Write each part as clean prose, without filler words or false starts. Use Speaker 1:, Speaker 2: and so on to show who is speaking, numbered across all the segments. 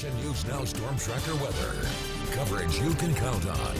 Speaker 1: News Now Storm Tracker weather. Coverage you can count on.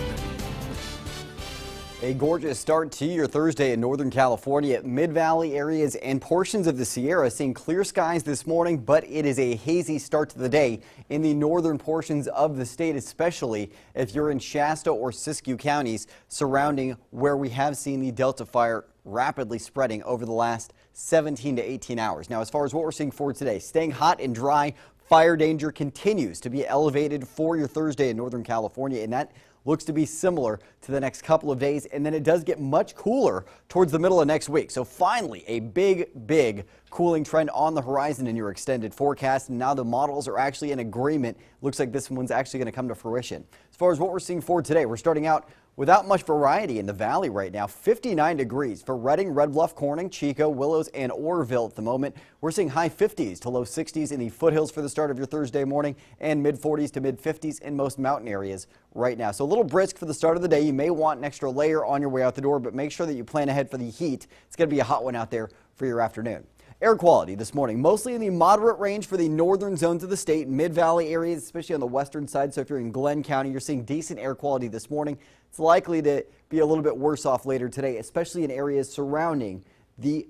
Speaker 2: A gorgeous start to your Thursday in Northern California. Mid-Valley areas and portions of the Sierra seeing clear skies this morning, but it is a hazy start to the day in the northern portions of the state, especially if you're in Shasta or Siskiyou counties surrounding where we have seen the Delta fire rapidly spreading over the last 17 to 18 hours. Now, as far as what we're seeing for today, staying hot and dry. Fire danger continues to be elevated for your Thursday in Northern California, and that looks to be similar to the next couple of days. And then it does get much cooler towards the middle of next week. So finally, a big cooling trend on the horizon in your extended forecast. And now the models are actually in agreement. Looks like this one's actually going to come to fruition. As far as what we're seeing for today, we're starting out without much variety in the valley right now. 59 degrees for Redding, Red Bluff, Corning, Chico, Willows, and Oroville at the moment. We're seeing high 50s to low 60s in the foothills for the start of your Thursday morning and mid 40s to mid 50s in most mountain areas right now. So a little brisk for the start of the day. You may want an extra layer on your way out the door, but make sure that you plan ahead for the heat. It's going to be a hot one out there for your afternoon. Air quality this morning, mostly in the moderate range for the northern zones of the state, mid-valley areas, especially on the western side. So if you're in Glenn County, you're seeing decent air quality this morning. It's likely to be a little bit worse off later today, especially in areas surrounding the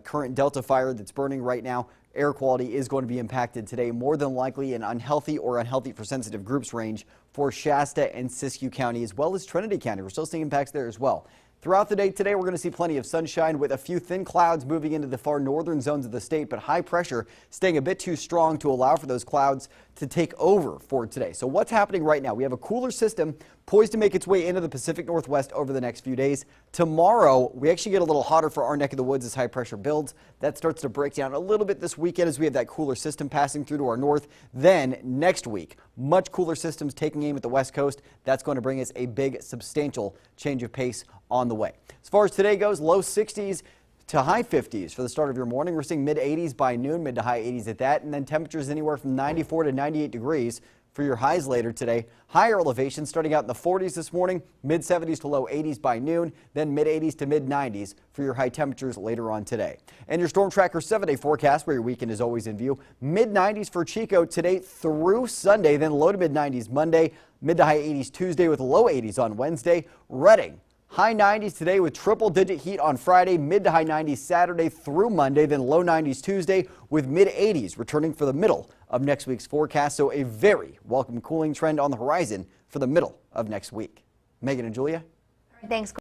Speaker 2: current Delta fire that's burning right now. Air quality is going to be impacted today, more than likely an unhealthy or unhealthy for sensitive groups range for Shasta and Siskiyou County, as well as Trinity County. We're still seeing impacts there as well. Throughout the day today, we're going to see plenty of sunshine with a few thin clouds moving into the far northern zones of the state, but high pressure staying a bit too strong to allow for those clouds to take over for today. So what's happening right now? We have a cooler system poised to make its way into the Pacific Northwest over the next few days. Tomorrow, we actually get a little hotter for our neck of the woods as high pressure builds. That starts to break down a little bit this weekend as we have that cooler system passing through to our north. Then next week, much cooler systems taking aim at the west coast. That's going to bring us a big, substantial change of pace on the way. As far as today goes, low 60s to high 50s for the start of your morning. We're seeing mid 80s by noon, mid to high 80s at that, and then temperatures anywhere from 94 to 98 degrees for your highs later today. Higher elevations starting out in the 40s this morning, mid 70s to low 80s by noon, then mid 80s to mid 90s for your high temperatures later on today. And your Storm Tracker 7-day forecast, where your weekend is always in view. Mid 90s for Chico today through Sunday, then low to mid 90s Monday, mid to high 80s Tuesday with low 80s on Wednesday. Redding, high 90s today with triple-digit heat on Friday, mid to high 90s Saturday through Monday, then low 90s Tuesday with mid 80s returning for the middle of next week's forecast. So a very welcome cooling trend on the horizon for the middle of next week. Megan and Julia.
Speaker 3: Thanks.